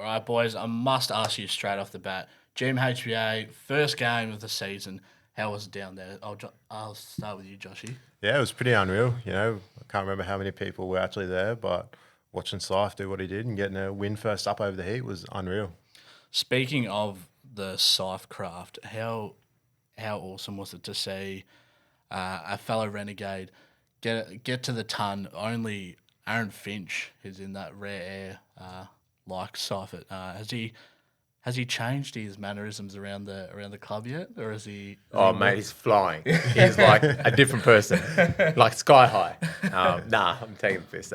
All right, boys, I must ask you straight off the bat. GMHBA, first game of the season. How was it down there? I'll start with you, Joshy. Yeah, it was pretty unreal. I can't remember how many people were actually there, but watching Syfe do what he did and getting a win first up over the heat was unreal. Speaking of the Scythe craft, how awesome was it to see a fellow renegade get to the ton? Only Aaron Finch is in that rare air like Seifert. Has he changed his mannerisms around the club yet, or is he? Oh, mate, he's flying. He's like a different person, like sky high. I'm taking the piss.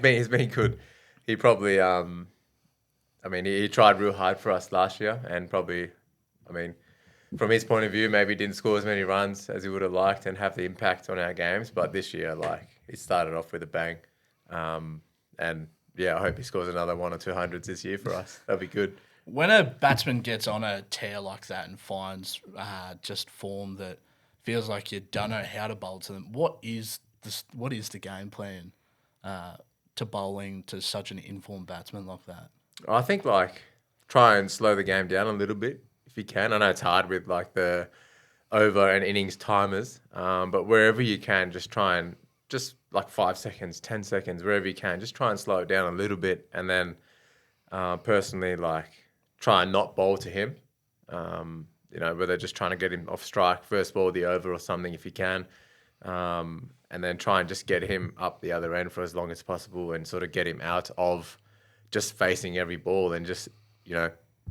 He's been good. He probably, he tried real hard for us last year, and probably, from his point of view, maybe didn't score as many runs as he would have liked and have the impact on our games. But this year, he started off with a bang, and I hope he scores another 1 or 2 hundreds this year for us. That'd be good. When a batsman gets on a tear like that and finds just form that feels like you don't know how to bowl to them, what is the game plan to bowling to such an informed batsman like that? I think try and slow the game down a little bit if you can. I know it's hard with the over and innings timers, but wherever you can, just try and 5 seconds, 10 seconds, wherever you can, just try and slow it down a little bit, and then personally try and not bowl to him. Whether just trying to get him off strike, first ball, the over or something if you can. And then try and just get him up the other end for as long as possible and sort of get him out of just facing every ball and just,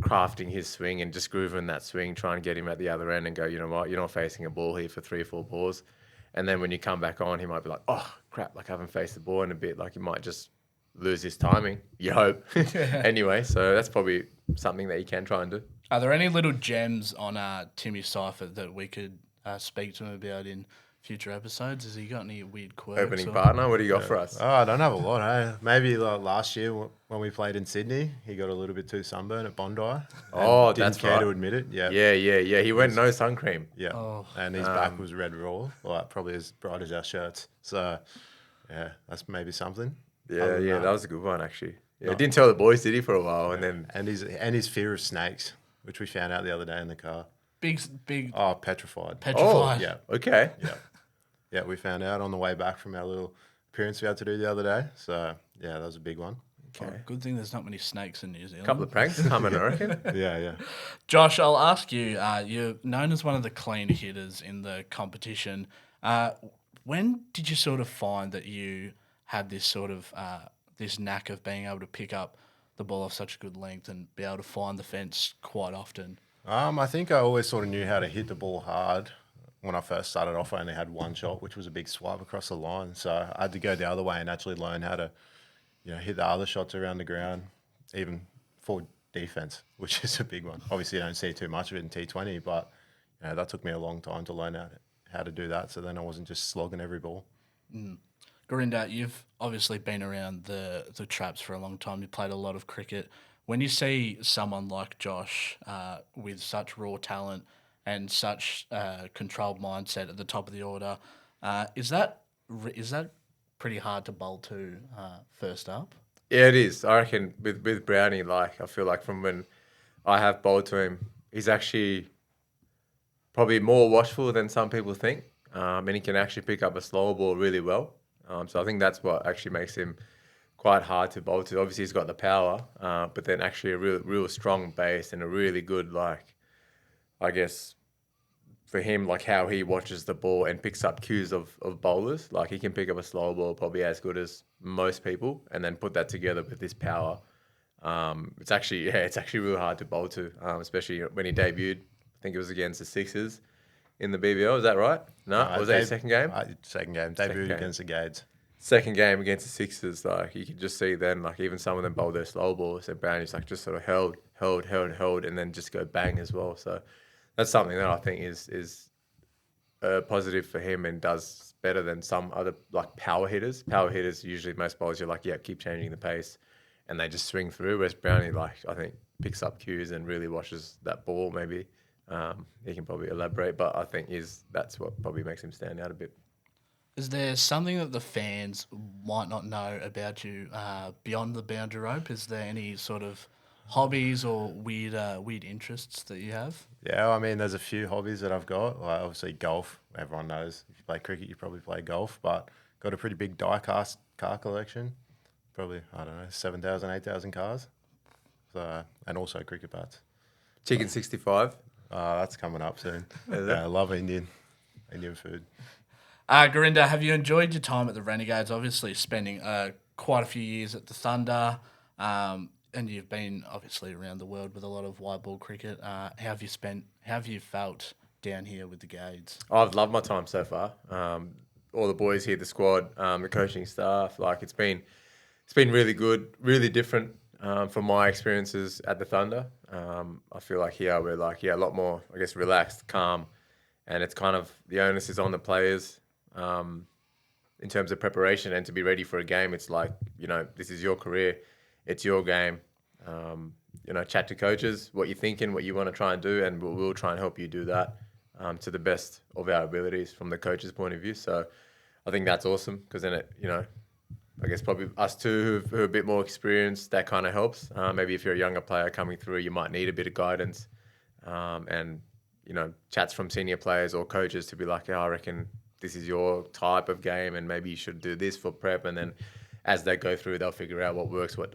crafting his swing and just grooving that swing, trying to get him at the other end and go, you know what, you're not facing a ball here for 3 or 4 balls. And then when you come back on, he might be like, oh, crap, I haven't faced the ball in a bit. He might just lose his timing, you hope. Anyway, so that's probably something that you can try and do. Are there any little gems on Timmy Seifert that we could speak to him about in future episodes? Has he got any weird quirks? Opening partner, what do you got for us? Oh, I don't have a lot, eh? Maybe last year when we played in Sydney, he got a little bit too sunburned at Bondi. Oh, didn't that's care right. to admit it. Yeah. Yeah. He went no sun cream. Yeah. Oh. And his back was red raw, probably as bright as our shirts. So, yeah, that's maybe something. Yeah, that was a good one, actually. Yeah, didn't tell the boys, did he, for a while? And his fear of snakes, which we found out the other day in the car. Big. Oh, petrified. Petrified. Yeah. Okay. Yeah, we found out on the way back from our little appearance we had to do the other day. So, yeah, that was a big one. Okay. Oh, good thing there's not many snakes in New Zealand. Couple of pranks coming, I reckon. Yeah. Josh, I'll ask you. You're known as one of the clean hitters in the competition. When did you sort of find that you had this sort of this knack of being able to pick up the ball off such a good length and be able to find the fence quite often? I think I always sort of knew how to hit the ball hard. When I first started off, I only had one shot, which was a big swipe across the line. So I had to go the other way and actually learn how to, hit the other shots around the ground, even for defense, which is a big one. Obviously, you don't see too much of it in T20, but that took me a long time to learn how to do that. So then I wasn't just slogging every ball. Gurinder, you've obviously been around the traps for a long time. You played a lot of cricket. When you see someone like Josh with such raw talent and such controlled mindset at the top of the order, is that pretty hard to bowl to first up? Yeah, it is. I reckon with Brownie, I feel like from when I have bowled to him, he's actually probably more watchful than some people think, and he can actually pick up a slower ball really well. So I think that's what actually makes him quite hard to bowl to. Obviously, he's got the power, but then actually a real strong base and a really good, I guess, for him, how he watches the ball and picks up cues of bowlers. He can pick up a slow ball probably as good as most people and then put that together with this power. It's actually real hard to bowl to, especially when he debuted. I think it was against the Sixers in the BBL. Is that right? No? Was that his second game? Second game. Debuted against the Gades. Second game against the Sixers, you could just see then, even some of them bowled their slow balls and Brownie's just sort of held, and then just go bang as well. So that's something that I think is positive for him and does better than some other power hitters. Power hitters, usually most bowlers, you're keep changing the pace and they just swing through. Whereas Brownie, I think, picks up cues and really watches that ball maybe. He can probably elaborate, but I think that's what probably makes him stand out a bit. Is there something that the fans might not know about you beyond the boundary rope? Is there any sort of hobbies or weird interests that you have? Yeah, I mean, there's a few hobbies that I've got. Like obviously golf. Everyone knows if you play cricket, you probably play golf. But got a pretty big die-cast car collection. Probably, I don't know, 7,000, 8,000 cars. So, and also cricket bats. Chicken 65. That's coming up soon. Is it? Yeah, I love Indian food. Gurinder, have you enjoyed your time at the Renegades? Obviously, spending quite a few years at the Thunder, and you've been obviously around the world with a lot of white ball cricket. How have you spent? How have you felt down here with the Gades? I've loved my time so far. All the boys here, the squad, the coaching staff, like it's been really good, really different from my experiences at the Thunder. I feel like here we're like a lot more, I guess, relaxed, calm, and it's kind of the onus is on the players in terms of preparation and to be ready for a game. It's like, this is your career, it's your game. Chat to coaches, what you're thinking, what you want to try and do, and we'll try and help you do that to the best of our abilities from the coach's point of view. So I think that's awesome because then I guess probably us two who are a bit more experienced, that kind of helps. Maybe if you're a younger player coming through, you might need a bit of guidance and chats from senior players or coaches to be like, I reckon this is your type of game and maybe you should do this for prep. And then as they go through, they'll figure out what works, what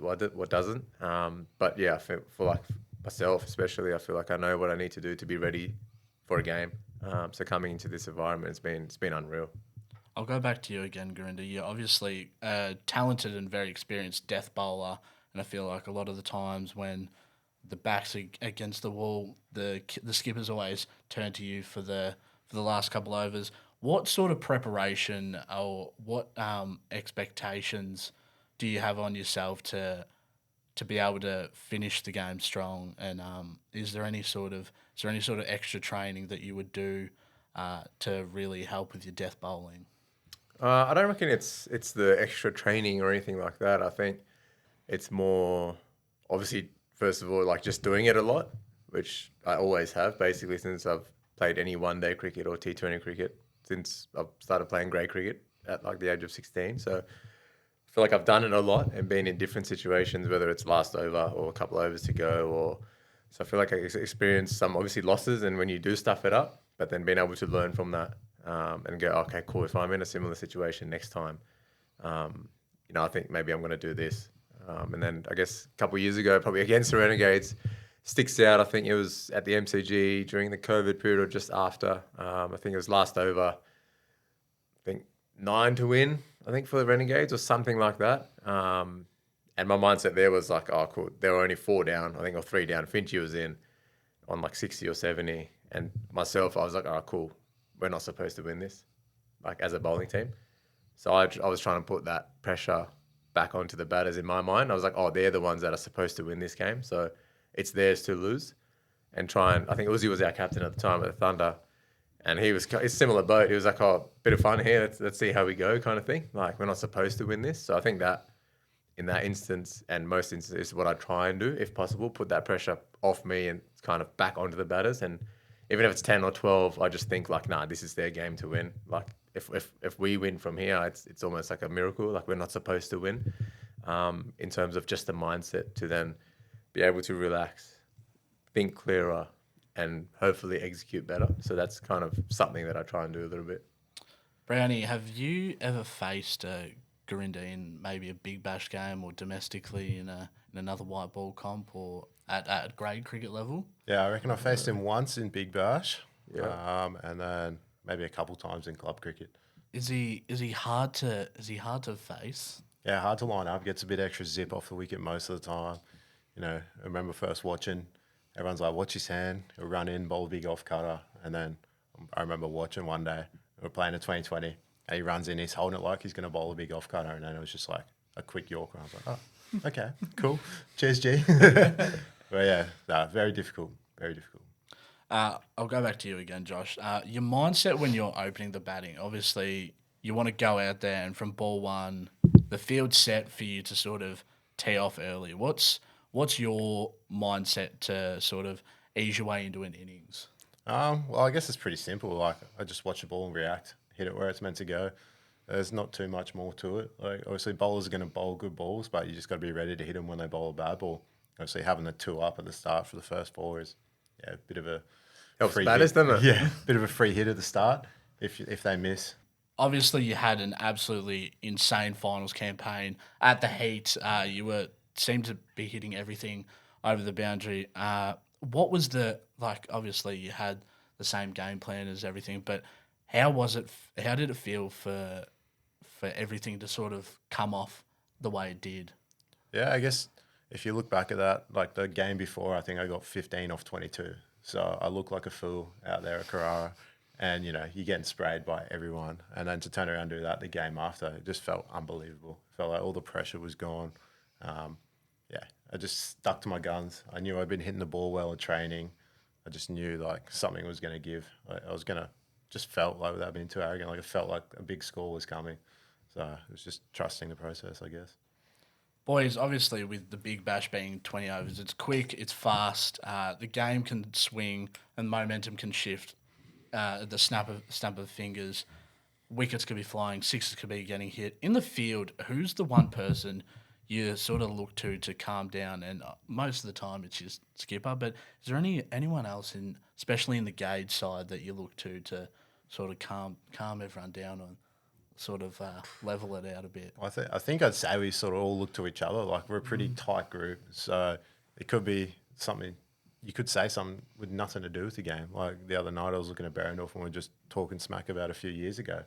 doesn't. But yeah, for like myself especially, I feel like I know what I need to do to be ready for a game. So coming into this environment, it's been unreal. I'll go back to you again, Gurinder. You're obviously a talented and very experienced death bowler, and I feel like a lot of the times when the backs are against the wall, the skippers always turn to you for the last couple overs. What sort of preparation or what expectations do you have on yourself to be able to finish the game strong? And is there any sort of extra training that you would do to really help with your death bowling? I don't reckon it's the extra training or anything like that. I think it's more obviously first of all like just doing it a lot, which I always have basically since I've played any one-day cricket or T20 cricket since I've started playing grade cricket at like the age of 16. So I feel like I've done it a lot and been in different situations, whether it's last over or a couple overs to go, so I feel like I experienced some obviously losses and when you do stuff it up, but then being able to learn from that and go, okay, cool. If I'm in a similar situation next time, I think maybe I'm going to do this. And then I guess a couple of years ago, probably against the Renegades, sticks out. I think it was at the MCG during the COVID period or just after. I think it was last over. I think 9 to win. I think for the Renegades or something like that. And my mindset there was like, oh, cool. There were only 4 down, I think, or 3 down. Finchy was in on like 60 or 70. And myself, I was like, oh, cool. We're not supposed to win this, like as a bowling team. So I was trying to put that pressure back onto the batters in my mind. I was like, oh, they're the ones that are supposed to win this game. So it's theirs to lose. And I think Uzi was our captain at the time at the Thunder. And it's a similar boat. He was like, oh, bit of fun here. Let's see how we go kind of thing. Like, we're not supposed to win this. So I think that in that instance and most instances is what I try and do, if possible, put that pressure off me and kind of back onto the batters. And even if it's 10 or 12, I just think like, nah, this is their game to win. Like if we win from here, it's almost like a miracle. Like we're not supposed to win in terms of just the mindset to then be able to relax, think clearer, and hopefully execute better. So that's kind of something that I try and do a little bit. Brownie, have you ever faced Gurinder in maybe a big bash game or domestically in another white ball comp or at grade cricket level? Yeah, I reckon I faced him once in Big Bash. Yeah. And then maybe a couple times in club cricket. Is he hard to face? Yeah, hard to line up. Gets a bit extra zip off the wicket most of the time. I remember first watching, everyone's like, watch his hand. He'll run in, bowl a big off cutter. And then I remember watching one day, we were playing a 2020, and he runs in, he's holding it like he's going to bowl a big off cutter. And then it was just like a quick Yorker. I was like, oh, okay, cool. Cheers, G. But yeah, very difficult, very difficult. I'll go back to you again, Josh. Your mindset when you're opening the batting, obviously you want to go out there and from ball one, the field's set for you to sort of tee off early. What's your mindset to sort of ease your way into an innings? Well, I guess it's pretty simple. Like I just watch the ball and react, hit it where it's meant to go. There's not too much more to it. Like obviously bowlers are going to bowl good balls, but you just got to be ready to hit them when they bowl a bad ball. obviously having the 2 up at the start for the first 4 is a bit of a Helps free batters, hit. doesn't it? Yeah, bit of a free hit at the start if they miss. Obviously, you had an absolutely insane finals campaign at the Heat. You were seemed to be hitting everything over the boundary. What was the like? Obviously, you had the same game plan as everything, but how was it? How did it feel for everything to sort of come off the way it did? Yeah, I guess if you look back at that, like the game before, I think I got 15 off 22. So I look like a fool out there at Carrara. And, you're getting sprayed by everyone. And then to turn around and do that the game after, it just felt unbelievable. Felt like all the pressure was gone. Yeah, I just stuck to my guns. I knew I'd been hitting the ball well at training. I just knew, like, something was going to give. I was going to, just felt like, without being too arrogant, like it felt like a big score was coming. So it was just trusting the process, I guess. Boys, obviously, with the Big Bash being 20 overs, it's quick, it's fast, the game can swing, and momentum can shift. The snap of fingers, wickets could be flying, sixes could be getting hit. In the field, who's the one person you sort of look to calm down? And most of the time, it's just skipper. But is there anyone else especially in the Gades side, that you look to sort of calm everyone down and sort of level it out a bit? I think I'd say we sort of all look to each other. Like we're a pretty tight group, so it could be something. You could say something with nothing to do with the game. Like the other night, I was looking at Barrendorf and we are just talking smack about a few years ago.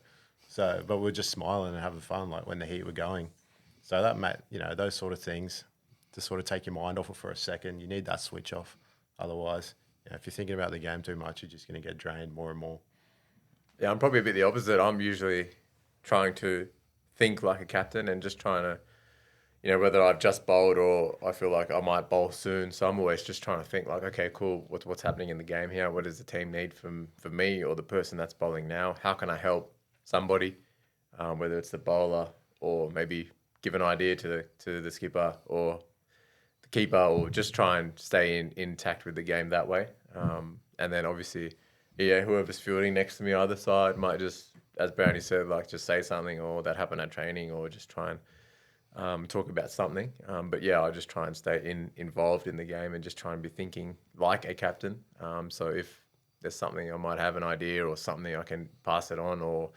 So, but we're just smiling and having fun, like when the Heat were going. So that those sort of things to sort of take your mind off it for a second. You need that switch off. Otherwise, if you're thinking about the game too much, you're just going to get drained more and more. Yeah, I'm probably a bit the opposite. I'm usually trying to think like a captain and just trying to, whether I've just bowled or I feel like I might bowl soon. So I'm always just trying to think like, okay, cool. What's happening in the game here? What does the team need from me or the person that's bowling now? How can I help somebody, whether it's the bowler or maybe give an idea to the skipper or the keeper, or just try and stay intact with the game that way. And then obviously, whoever's fielding next to me either side might just, as Brownie said, like just say something or that happened at training or just try and talk about something. But yeah, I just try and stay involved in the game and just try and be thinking like a captain. So if there's something I might have an idea or something, I can pass it on or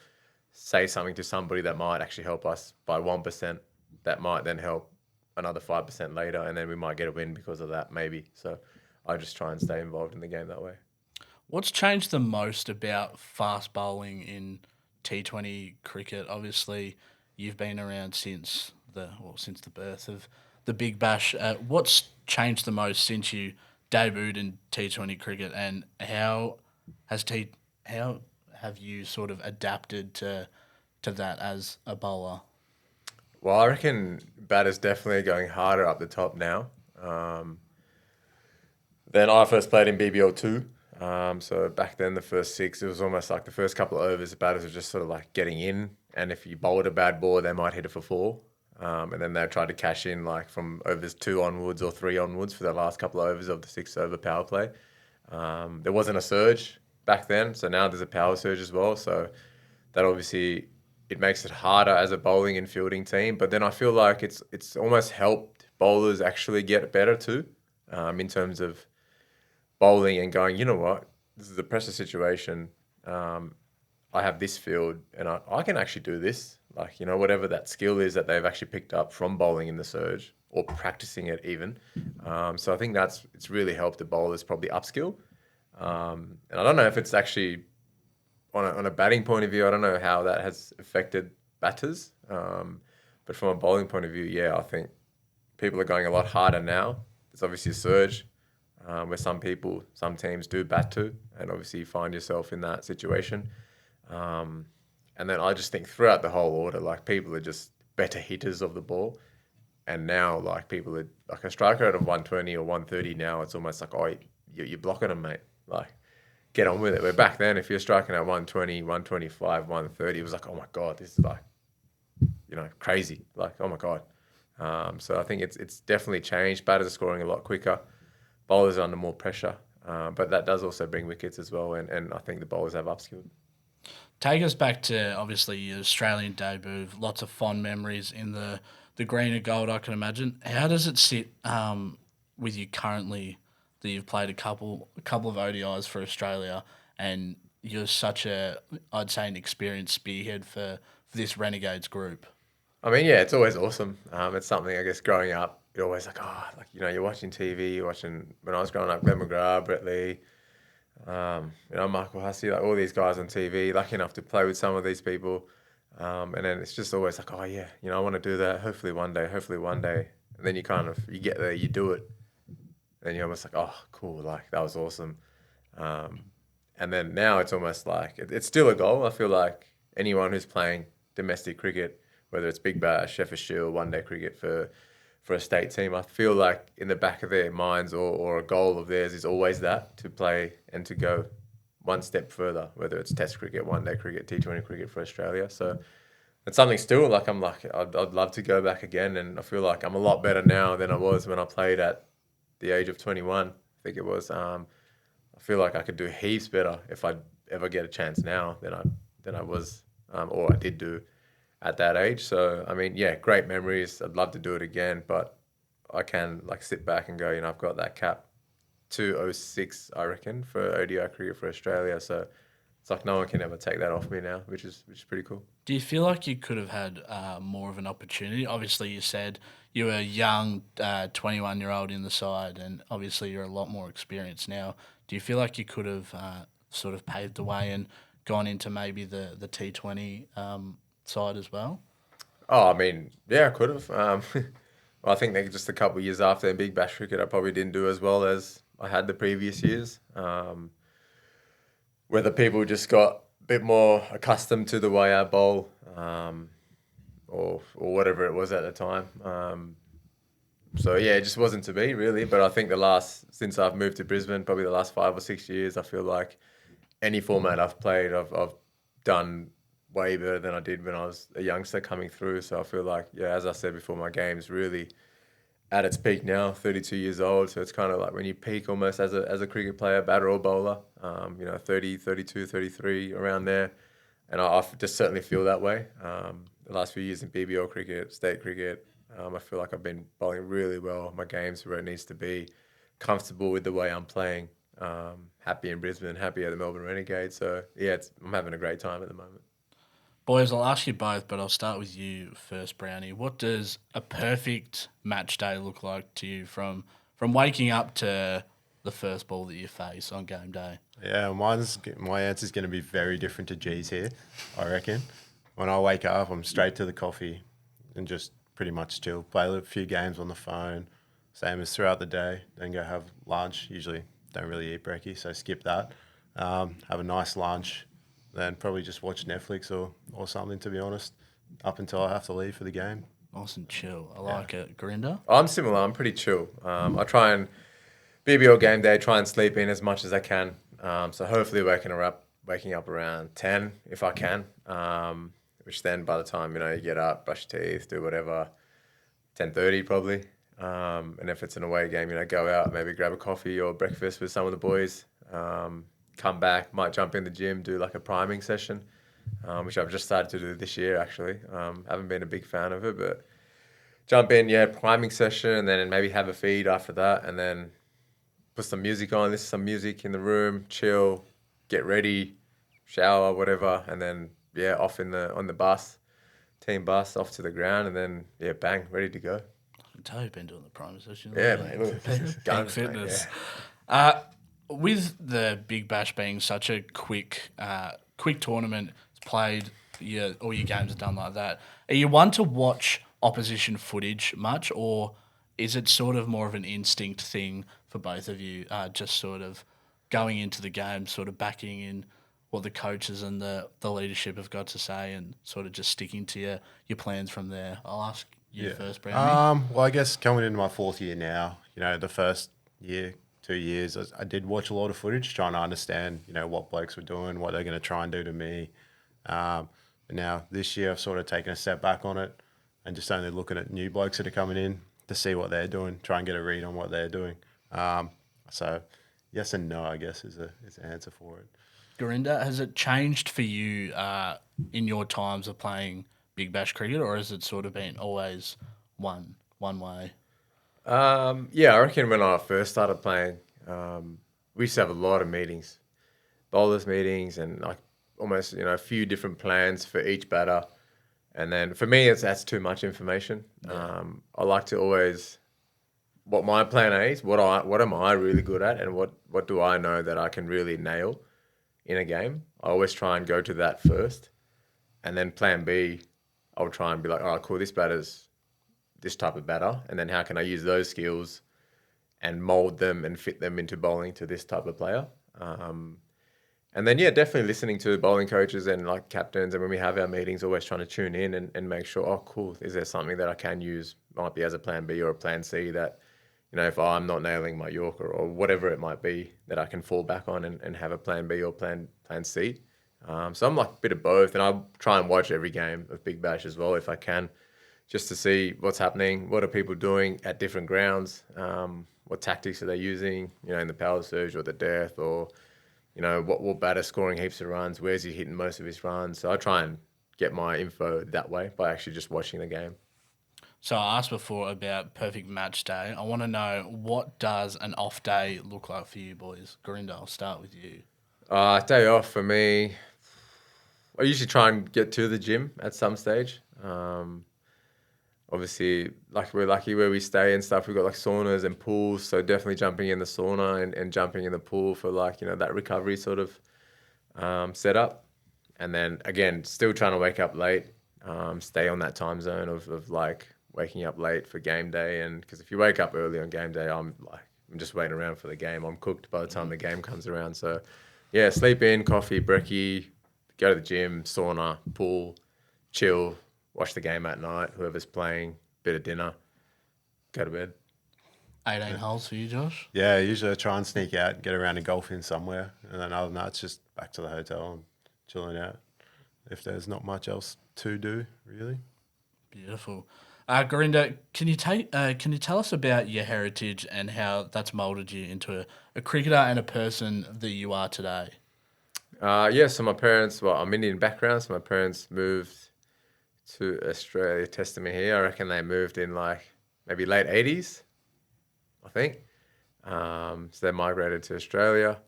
say something to somebody that might actually help us by 1%. That might then help another 5% later, and then we might get a win because of that, maybe. So I just try and stay involved in the game that way. What's changed the most about fast bowling in T20 cricket? Obviously, you've been around since the birth of the Big Bash. What's changed the most since you debuted in T20 cricket, and how have you sort of adapted to that as a bowler? Well, I reckon batters definitely going harder up the top now. Then I first played in BBL2. So back then, the first 6, it was almost like the first couple of overs, the batters were just sort of like getting in. And if you bowled a bad ball, they might hit it for 4. And then they tried to cash in like from overs 2 onwards or 3 onwards for the last couple of overs of the 6-over power play. There wasn't a surge back then. So now there's a power surge as well. So that obviously, it makes it harder as a bowling and fielding team. But then I feel like it's almost helped bowlers actually get better too, in terms of bowling and going, you know what, this is a pressure situation. I have this field and I can actually do this. Like, whatever that skill is that they've actually picked up from bowling in the surge or practicing it even. So I think it's really helped the bowlers probably upskill. And I don't know if it's actually on a batting point of view, I don't know how that has affected batters. But from a bowling point of view, yeah, I think people are going a lot harder now. There's obviously a surge where some teams do bat to, and obviously you find yourself in that situation. And then I just think throughout the whole order, like people are just better hitters of the ball. And now like people are like a striker out of 120 or 130 now, it's almost like, oh, you're blocking them, mate. Like, get on with it. Where back then, if you're striking at 120, 125, 130, it was like, oh my God, this is like, crazy. Like, oh my God. So I think it's definitely changed. Batters are scoring a lot quicker. Bowlers are under more pressure. But that does also bring wickets as well. And I think the bowlers have upskilled. Take us back to, obviously, your Australian debut. Lots of fond memories in the green and gold, I can imagine. How does it sit with you currently that you've played a couple of ODIs for Australia, and you're such a, I'd say, an experienced spearhead for this Renegades group? I mean, yeah, it's always awesome. It's something, I guess, growing up, you're always like, oh, like, you're watching TV, you're watching, when I was growing up, Glenn McGrath, Brett Lee, Michael Hussey, like all these guys on TV, lucky enough to play with some of these people. And then it's just always like, oh, yeah, I want to do that. Hopefully one day, hopefully one day. And then you get there, you do it. And you're almost like, oh, cool, like that was awesome. Um, and then now it's almost like, it's still a goal. I feel like anyone who's playing domestic cricket, whether it's Big Bash, Sheffield Shield, one day cricket for a state team, I feel like in the back of their minds or a goal of theirs is always that, to play and to go one step further, whether it's Test cricket, one day cricket, T20 cricket for Australia. So it's something still like I'd love to go back again, and I feel like I'm a lot better now than I was when I played at the age of 21. I think it was. I feel like I could do heaps better if I ever get a chance now than I was or I did do at that age. So I mean, yeah, great memories. I'd love to do it again, but I can like sit back and go, I've got that cap 206, I reckon, for ODI cricket for Australia. So it's like no one can ever take that off me now, which is pretty cool. Do you feel like you could have had more of an opportunity? Obviously, you said you were a young 21-year-old in the side, and obviously you're a lot more experienced now. Do you feel like you could have sort of paved the way and gone into maybe the T20 side as well? Oh, I mean, yeah, I could have. Well, I think that just a couple of years after in Big Bash cricket, I probably didn't do as well as I had the previous years. Whether people just got a bit more accustomed to the way I bowl, or whatever it was at the time. So yeah, it just wasn't to be really. But I think since I've moved to Brisbane, probably the last 5 or 6 years, I feel like any format I've played, I've done way better than I did when I was a youngster coming through. So I feel like, yeah, as I said before, my game's really at its peak now, 32 years old. So it's kind of like when you peak almost as a cricket player, batter or bowler, 30, 32, 33, around there. And I just certainly feel that way. The last few years in BBL cricket, state cricket, I feel like I've been bowling really well. My game's where it needs to be, comfortable with the way I'm playing, happy in Brisbane, happy at the Melbourne Renegades. So yeah, I'm having a great time at the moment. Boys, I'll ask you both, but I'll start with you first, Brownie. What does a perfect match day look like to you from waking up to the first ball that you face on game day? Yeah, my answer's going to be very different to G's here, I reckon. When I wake up, I'm straight to the coffee and just pretty much chill. Play a few games on the phone, same as throughout the day. Then go have lunch. Usually don't really eat brekkie, so skip that. Have a nice lunch, then probably just watch Netflix or something, to be honest, up until I have to leave for the game. Nice and chill. I like it. Gurinder? I'm similar. I'm pretty chill. I try and BBL game day, try and sleep in as much as I can. So hopefully waking up around 10 if I can. Which then by the time you get up, brush your teeth, do whatever, 10:30 probably. And if it's an away game, go out, maybe grab a coffee or breakfast with some of the boys. Come back, might jump in the gym, do like a priming session, which I've just started to do this year actually. Haven't been a big fan of it, but jump in, priming session, and then maybe have a feed after that, and then put some music on, listen to some music in the room, chill, get ready, shower, whatever, and then off on the bus, team bus, off to the ground, and then bang, ready to go. I can tell you've been doing the primary session. Yeah, mate. Look, Peak fitness. With the Big Bash being such a quick tournament, it's played, all your games are done like that. Are you one to watch opposition footage much, or is it sort of more of an instinct thing for both of you, just sort of going into the game, sort of backing in what the coaches and the leadership have got to say and sort of just sticking to your plans from there? I'll ask you first, Brownie. Well, I guess coming into my 4th year now, the first year, 2 years, I did watch a lot of footage trying to understand, what blokes were doing, what they're going to try and do to me. But now this year I've sort of taken a step back on it and just only looking at new blokes that are coming in to see what they're doing, try and get a read on what they're doing. So yes and no, I guess, is the answer for it. Gurinder, has it changed for you in your times of playing Big Bash cricket, or has it sort of been always one way? Yeah, I reckon when I first started playing, we used to have a lot of meetings, bowlers meetings, and like almost a few different plans for each batter. And then for me, that's too much information. I like to always what my plan A is, what am I really good at, and what do I know that I can really nail in a game. I always try and go to that first, and then plan B, I'll try and be like, all right, cool, this batter's this type of batter, and then how can I use those skills and mold them and fit them into bowling to this type of player. And then, yeah, definitely listening to bowling coaches and like captains. And when we have our meetings, always trying to tune in and make sure, oh, cool, is there something that I can use? Might be as a plan B or a plan C that, if I'm not nailing my Yorker or whatever it might be, that I can fall back on and have a plan B or plan C. So I'm like a bit of both. And I'll try and watch every game of Big Bash as well if I can, just to see what's happening, what are people doing at different grounds, what tactics are they using, in the power surge or the death, or what batter scoring heaps of runs, where's he hitting most of his runs. So I try and get my info that way by actually just watching the game. So I asked before about perfect match day. I want to know, what does an off day look like for you boys? Gurinder, I'll start with you. Day off for me, I usually try and get to the gym at some stage. Obviously, like we're lucky where we stay and stuff. We've got like saunas and pools, so definitely jumping in the sauna and jumping in the pool for like that recovery sort of setup. And then again, still trying to wake up late, stay on that time zone of like waking up late for game day. And because if you wake up early on game day, I'm just waiting around for the game. I'm cooked by the time the game comes around. So yeah, sleep in, coffee, brekkie, go to the gym, sauna, pool, chill. Watch the game at night, whoever's playing, bit of dinner, go to bed. 18 holes for you, Josh? Yeah, usually I try and sneak out, get around to golfing somewhere. And then other than that, it's just back to the hotel and chilling out if there's not much else to do, really. Beautiful. Gurinder, can you tell us about your heritage and how that's molded you into a cricketer and a person that you are today? Yeah, so my parents, I'm Indian background, so my parents moved to Australia, testing me here. I reckon they moved in like maybe late 80s, I think. So they migrated to Australia.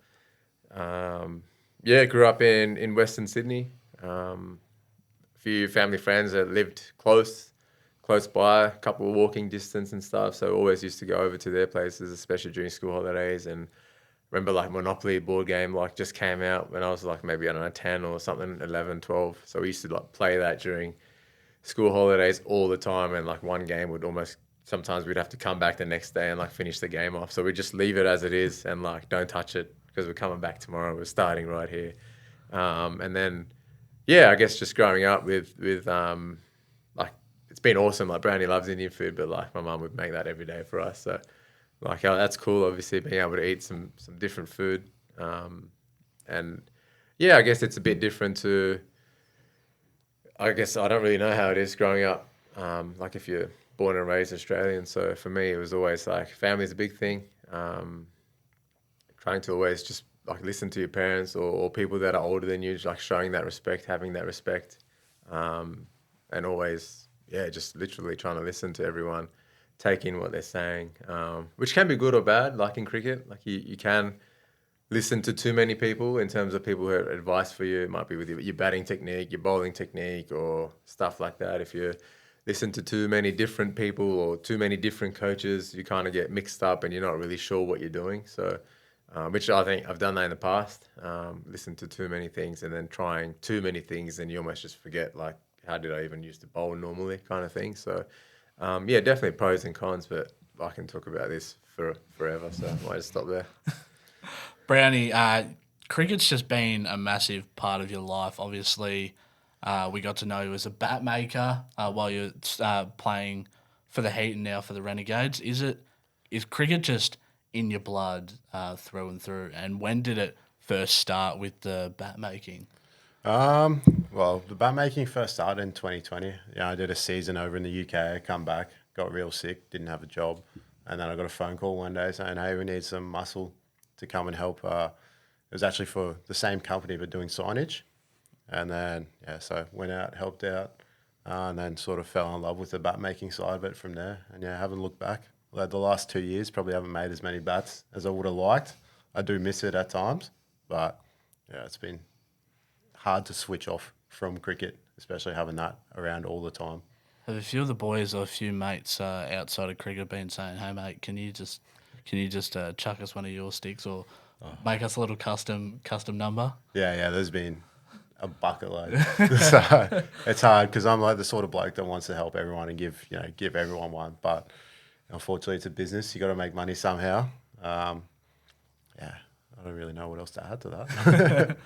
Yeah, grew up in Western Sydney. A few family friends that lived close by, a couple of walking distance and stuff. So always used to go over to their places, especially during school holidays. And remember like Monopoly board game like just came out when I was like maybe, I don't know, 10 or something, 11, 12. So we used to like play that during school holidays all the time, and like one game would almost sometimes we'd have to come back the next day and like finish the game off. So we just leave it as it is and like don't touch it because we're coming back tomorrow. We're starting right here. And then yeah, I guess just growing up with like it's been awesome. Like Brownie loves Indian food, but like my mum would make that every day for us. So like that's cool. Obviously being able to eat some different food. And yeah, I guess it's a bit different to. I guess I don't really know how it is growing up, like if you're born and raised Australian. So for me, it was always like family's a big thing. Trying to always just like listen to your parents or people that are older than you, like showing that respect, having that respect, and always, yeah, just literally trying to listen to everyone, take in what they're saying, which can be good or bad. Like in cricket, like you can listen to too many people in terms of people who have advice for you. It might be with your batting technique, your bowling technique, or stuff like that. If you listen to too many different people or too many different coaches, you kind of get mixed up and you're not really sure what you're doing. So, which I think I've done that in the past. Listen to too many things and then trying too many things, and you almost just forget like, how did I even used to bowl normally, kind of thing. So, yeah, definitely pros and cons, but I can talk about this for forever. So I might just stop there. Brownie, cricket's just been a massive part of your life. Obviously, we got to know you as a bat maker while you're playing for the Heat and now for the Renegades. Is cricket just in your blood through and through? And when did it first start with the bat making? Well, the bat making first started in 2020. Yeah, I did a season over in the UK. I come back, got real sick, didn't have a job, and then I got a phone call one day saying, "Hey, we need some muscle to come and help." It was actually for the same company but doing signage, and then yeah, so went out, helped out, and then sort of fell in love with the bat making side of it from there, and yeah, haven't looked back. Like the last 2 years, probably haven't made as many bats as I would have liked. I do miss it at times, but yeah, it's been hard to switch off from cricket, especially having that around all the time. Have a few of the boys or a few mates outside of cricket been saying, "Hey mate, can you just chuck us one of your sticks or make us a little custom number?" Yeah, there's been a bucket load. So it's hard because I'm like the sort of bloke that wants to help everyone and give everyone one. But unfortunately, it's a business. You got to make money somehow. Yeah, I don't really know what else to add to that.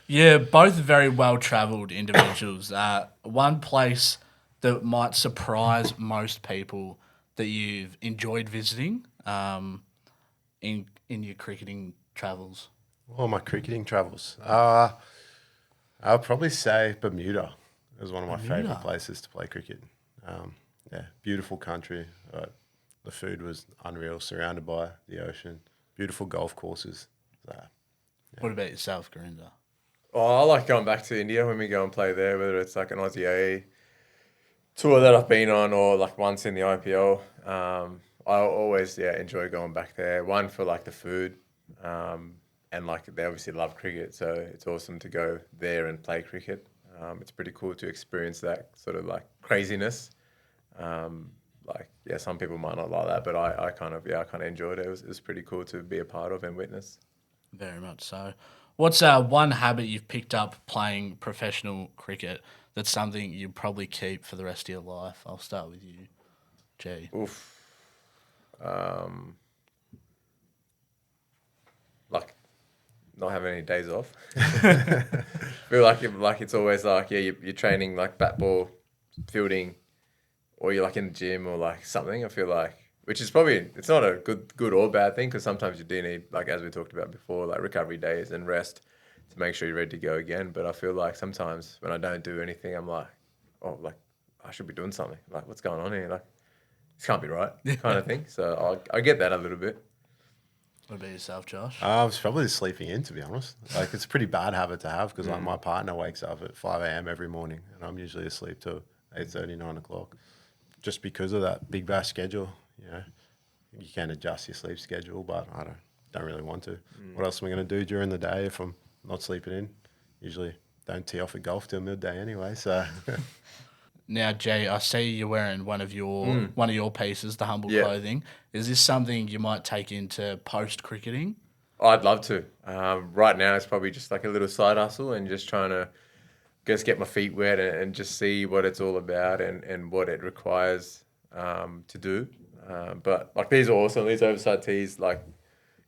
Yeah, both very well travelled individuals. One place that might surprise most people that you've enjoyed visiting in your cricketing travels. All my cricketing travels. I'll probably say Bermuda is one of my favourite places to play cricket. Yeah, beautiful country. The food was unreal, surrounded by the ocean. Beautiful golf courses. So, What about yourself, Gurinder? Oh, I like going back to India when we go and play there, whether it's like an Aussie A tour that I've been on or like once in the IPL. I always enjoy going back there. One for like the food, and like they obviously love cricket, so it's awesome to go there and play cricket. It's pretty cool to experience that sort of like craziness. Some people might not like that, but I kind of enjoyed it. It was pretty cool to be a part of and witness. Very much so. What's one habit you've picked up playing professional cricket that's something you probably keep for the rest of your life? I'll start with you, G. Oof. Like not having any days off. Feel like it's always like you're training like bat ball, fielding, or you're like in the gym or like something. I feel like, which is probably it's not a good or bad thing because sometimes you do need, like as we talked about before, like recovery days and rest to make sure you're ready to go again. But I feel like sometimes when I don't do anything, I'm like, oh, like I should be doing something. Like what's going on here? Like this can't be right, kind of thing. So I get that a little bit. What about yourself, Josh? it's probably sleeping in, to be honest. Like it's a pretty bad habit to have because like my partner wakes up at 5 a.m. every morning and I'm usually asleep till 8:30, 9 o'clock. Just because of that big bash schedule, you can adjust your sleep schedule, but I don't really want to. What else am I going to do during the day if I'm not sleeping in? Usually don't tee off at golf till midday anyway. So Now, Jay, I see you're wearing one of your pieces, the humble clothing. Is this something you might take into post cricketing? I'd love to. Right now, it's probably just like a little side hustle and just trying to just get my feet wet and just see what it's all about and what it requires to do. But like these are awesome. These oversized tees, like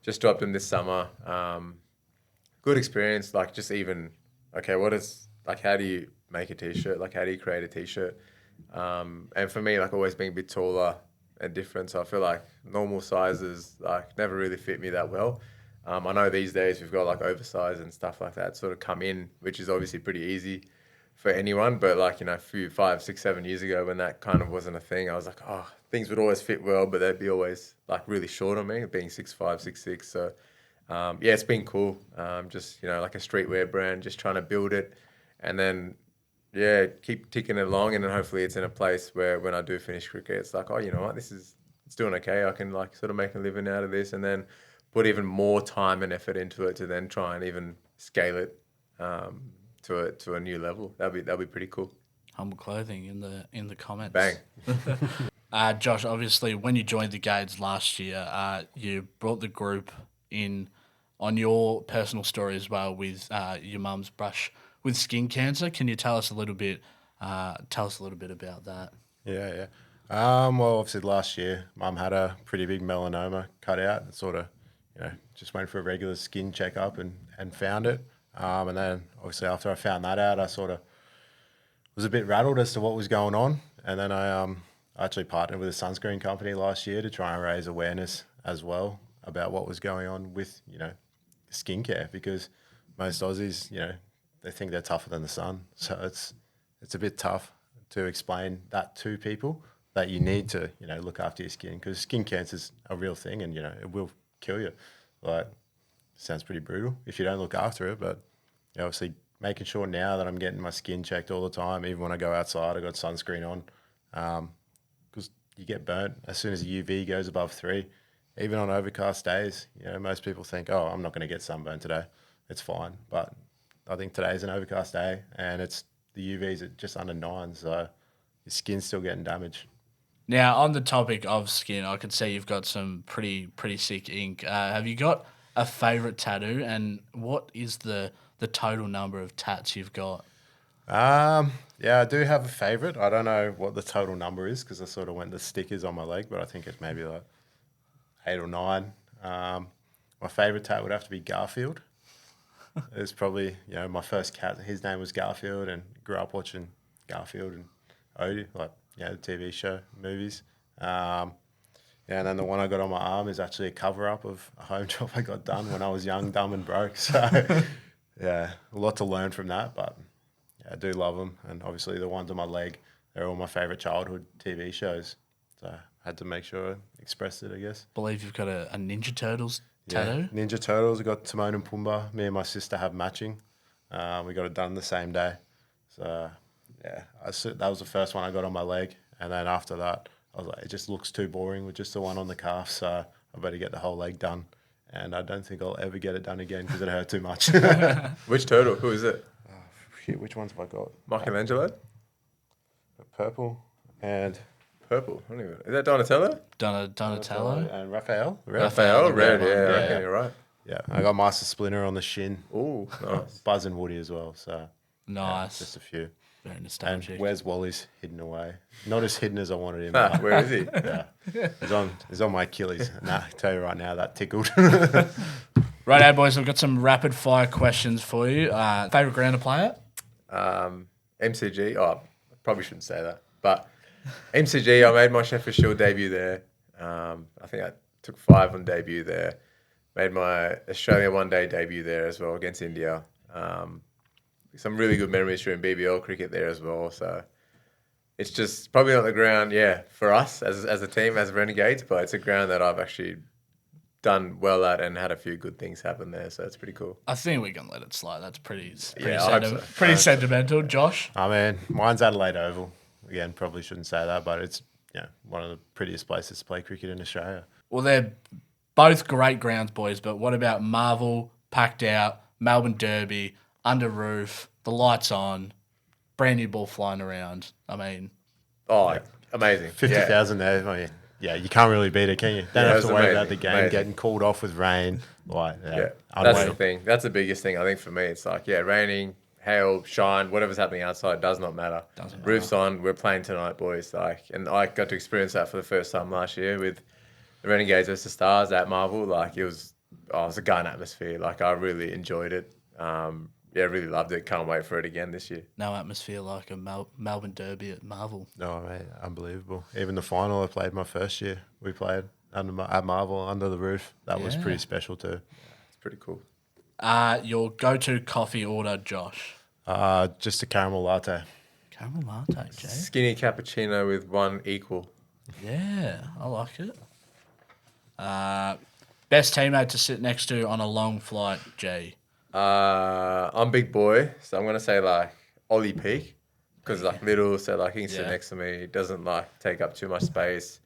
just dropped them this summer. Good experience. Like just even what is like? How do you make a t-shirt? Like how do you create a t-shirt? And for me, like always being a bit taller and different, so I feel like normal sizes like never really fit me that well. I know these days we've got like oversized and stuff like that sort of come in, which is obviously pretty easy for anyone. But like, a few 5, 6, 7 years ago when that kind of wasn't a thing, I was like, oh, things would always fit well, but they'd be always like really short on me, being 6'5", 6'6". So it's been cool. Just, like a streetwear brand, just trying to build it and then, keep ticking it along. And then hopefully it's in a place where when I do finish cricket, it's like, oh, you know what, it's doing okay. I can like sort of make a living out of this and then put even more time and effort into it to then try and even scale it to a new level. That'll be pretty cool. Humble clothing in the comments. Bang. Josh, obviously, when you joined the Gades last year, you brought the group in on your personal story as well with your mum's brush with skin cancer. Can you tell us a little bit about that? Yeah. Well, obviously last year, Mum had a pretty big melanoma cut out and sort of, just went for a regular skin checkup and found it. And then obviously after I found that out, I sort of was a bit rattled as to what was going on. And then I actually partnered with a sunscreen company last year to try and raise awareness as well about what was going on with, skincare, because most Aussies, they think they're tougher than the sun. So it's a bit tough to explain that to people that you need to, look after your skin, because skin cancer is a real thing and, it will kill you. Like, sounds pretty brutal if you don't look after it, but obviously making sure now that I'm getting my skin checked all the time, even when I go outside, I got sunscreen on, because you get burnt as soon as the UV goes above 3. Even on overcast days, most people think, oh, I'm not going to get sunburn today. It's fine. But I think today's an overcast day and the UV's at just under 9, so your skin's still getting damaged. Now, on the topic of skin, I can see you've got some pretty sick ink. Have you got a favourite tattoo, and what is the total number of tats you've got? Yeah, I do have a favourite. I don't know what the total number is because I sort of went the stickers on my leg, but I think it's maybe like 8 or 9. My favourite tat would have to be Garfield. It's probably, my first cat. His name was Garfield, and grew up watching Garfield and Odie, like, the TV show, movies. And then the one I got on my arm is actually a cover-up of a home job I got done when I was young, dumb and broke. So, yeah, a lot to learn from that, but I do love them. And obviously the ones on my leg, they're all my favourite childhood TV shows. So I had to make sure I expressed it, I guess. Believe you've got a Ninja Turtles tattoo? Yeah, Ninja Turtles. I got Timon and Pumbaa. Me and my sister have matching. We got it done the same day. So, yeah, that was the first one I got on my leg. And then after that, I was like, it just looks too boring with just the one on the calf. So I better get the whole leg done. And I don't think I'll ever get it done again because it hurt too much. Which turtle? Who is it? Shit, which ones have I got? Michelangelo? Purple and... Purple. I don't even... Is that Donatello? Donatello? And Raphael. Raphael, red. one. Yeah, I Yeah. reckon you're right. Yeah, I got Master Splinter on the shin. Ooh, nice. Buzz and Woody as well. So Nice. just a few. Very And nostalgic. where's Wally's hidden away? Not as hidden as I wanted him. Ah, but where is he? yeah, he's on my Achilles. Nah, I tell you right now, that tickled. Right, boys, I've got some rapid fire questions for you. Favourite ground to play at? MCG. Oh, I probably shouldn't say that. But MCG, I made my Sheffield Shield debut there. I think I took 5 on debut there. Made my Australia one-day debut there as well against India. Some really good memories during BBL cricket there as well. So it's just probably not the ground, for us as a team, as Renegades, but it's a ground that I've actually done well at and had a few good things happen there. So it's pretty cool. I think we can let it slide. That's pretty I hope so. pretty sentimental. Josh? I mean, mine's Adelaide Oval. Again, probably shouldn't say that, but it's one of the prettiest places to play cricket in Australia. Well, they're both great grounds, boys, but what about Marvel, packed out, Melbourne Derby, under roof, the lights on, brand new ball flying around? I mean... Oh, amazing. 50,000 there. I mean, you can't really beat it, can you? Don't have it to was worry amazing, about the game amazing. getting called off with rain. That's unreal. the thing. That's the biggest thing, I think, for me. It's like, raining, hail, shine, whatever's happening outside does not matter. Roof's on, we're playing tonight, boys. And I got to experience that for the first time last year with the Renegades versus the Stars at Marvel. It was a gun atmosphere. I really enjoyed it. Really loved it. Can't wait for it again this year. No atmosphere like a Melbourne Derby at Marvel. No, mate, unbelievable. Even the final I played my first year, we played at Marvel under the roof. That was pretty special too. It's pretty cool. Your go-to coffee order, Josh? Just a caramel latte. Caramel latte, Jay. Skinny cappuccino with 1 equal. Yeah, I like it. Best teammate to sit next to on a long flight, Jay? I'm big boy, so I'm gonna say Ollie Peak because little, so he can sit next to me. Doesn't take up too much space.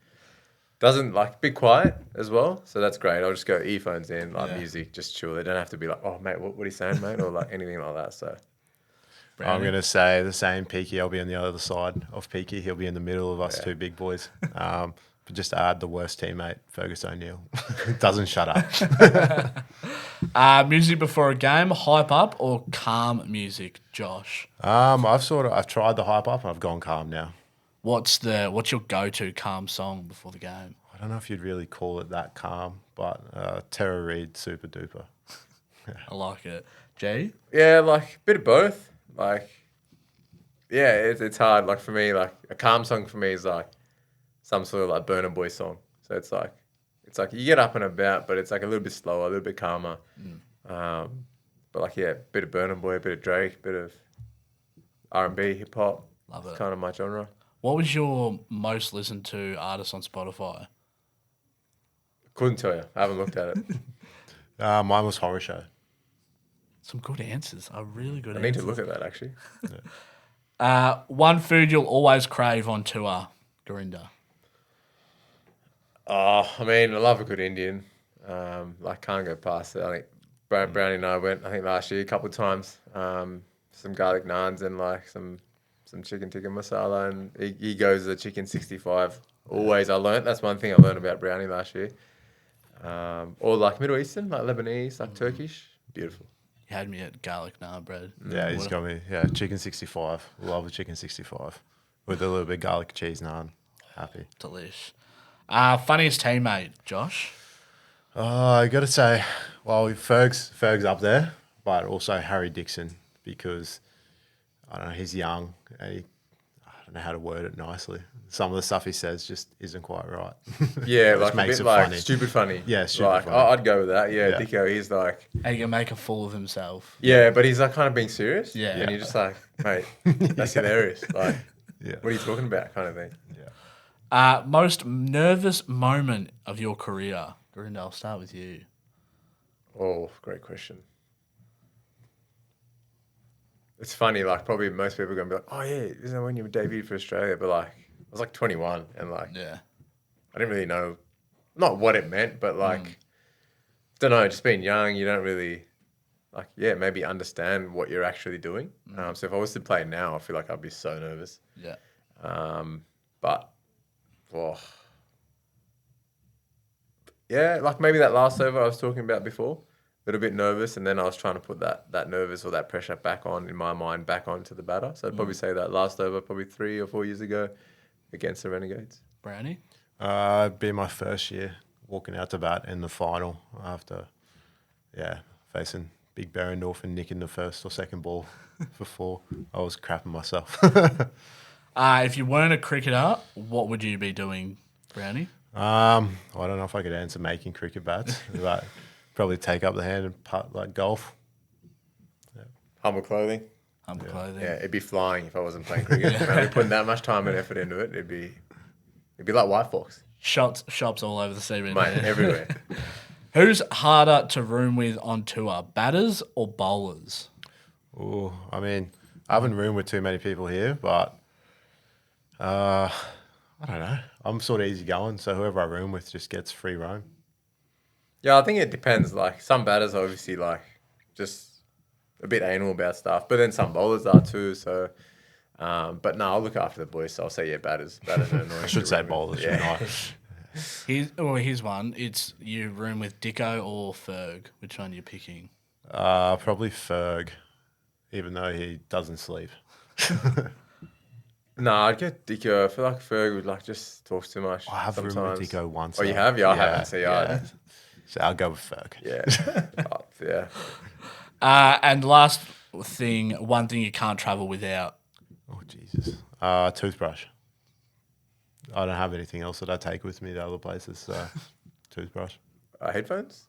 Doesn't be quiet as well, so that's great. I'll just go earphones in, music, just chill. They don't have to be oh mate, what are you saying, mate, or anything like that. So I'm gonna say the same. Peaky, I'll be on the other side of Peaky. He'll be in the middle of us two big boys. But just to add the worst teammate, Fergus O'Neill, doesn't shut up. Music before a game, hype up or calm music, Josh? I've tried the hype up and I've gone calm now. What's your go-to calm song before the game? I don't know if you'd really call it that calm, but Tara Reid, Super Duper. I like it. Jay? Yeah, bit of both. It's hard. For me, a calm song for me is some sort of Burna Boy song. So it's you get up and about, but it's a little bit slower, a little bit calmer. But bit of Burna Boy, a bit of Drake, bit of R&B, hip hop. Love it. It's kind of my genre. What was your most listened to artist on Spotify? Couldn't tell you. I haven't looked at it. Mine was Horror Show. Some good answers. Really good I need answers. to look at that actually. One food you'll always crave on tour, Gurinder. Oh, I mean, I love a good Indian. Like, can't go past it. I think Brownie and I went, I think last year, a couple of times. Some garlic naans and like some chicken tikka masala, and he goes the chicken 65. Always, I learnt. That's one thing I learned about Brownie last year. Or like Middle Eastern, like Lebanese, like Turkish. Beautiful. You had me at garlic naan bread. Yeah, he's got me. Yeah, chicken 65. Love a chicken 65 with a little bit of garlic cheese naan. Happy. Delish. Funniest teammate, Josh. I got to say, well, Ferg's up there, but also Harry Dixon because I don't know, he's young and I don't know how to word it nicely. Some of the stuff he says just isn't quite right. Yeah, Just like a makes bit it like funny. stupid funny. Yeah, stupid like, funny. I'd go with that. Yeah, Yeah. Dicko, he's like, How you can make a fool of himself. yeah, but he's like kind of being serious. Yeah. And you're just like, mate, that's hilarious. Like, Yeah. what are you talking about, kind of thing. Most nervous moment of your career. Gurinder, I'll start with you. Oh, great question. It's funny, like probably most people are gonna be like, "Oh yeah, isn't that when you debuted for Australia?" But like, I was like 21, and like, Yeah. I didn't really know, not what it meant, but like, don't know. Just being young, you don't really, like, yeah, maybe understand what you're actually doing. So if I was to play now, I feel like I'd be so nervous. Yeah. But, oh, yeah, like maybe that last over I was talking about before, a little bit nervous, and then I was trying to put that nervous or that pressure back on in my mind, back onto the batter. So I'd probably say that last over, probably 3 or 4 years ago, against the Renegades. Brownie? It'd be my first year walking out to bat in the final after, facing Big Berendorf and nicking the first or second ball for 4. I was crapping myself. If you weren't a cricketer, what would you be doing, Brownie? I don't know if I could answer making cricket bats, but probably take up the hand and putt like golf. Humble clothing. Humble clothing. Yeah, it'd be flying if I wasn't playing cricket. I'd be putting that much time and effort into it. It'd be like White Fox, Shops all over the CBD. mate, everywhere. Who's harder to room with on tour, batters or bowlers? Oh, I mean, I haven't roomed with too many people here, but I don't know. I'm sort of easygoing, so whoever I room with just gets free roam. Yeah, I think it depends. Like some batters are obviously like just a bit anal about stuff, but then some bowlers are too. So, but no, I'll look after the boys. So I'll say batters are annoying. I should say to room bowlers, with. shouldn't I? Here's one. It's you room with Dicko or Ferg. Which one are you picking? Probably Ferg, even though he doesn't sleep. No, I'd get Dicko. I feel like Ferg would like just talks too much. I have roomed sometimes. with Dicko once. Oh, you though. have? Yeah, I haven't. So yeah, So I'll go with Ferg. yeah, Oh, yeah. And last thing, one thing you can't travel without. Oh, Jesus. Toothbrush. I don't have anything else that I take with me to other places, so toothbrush. Headphones.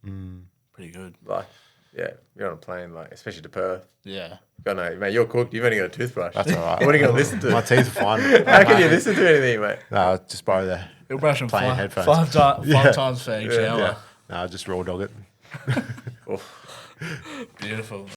Pretty good. Like, yeah, you're on a plane, like especially to Perth. Yeah. God no, mate, you're cooked. You've only got a toothbrush. That's all right. What are you gonna listen to? My teeth are fine. How can you listen to anything, mate? No, just borrow the You'll brush them plain five headphones. times for each hour. Yeah. No, just raw dog it. Oof. Beautiful.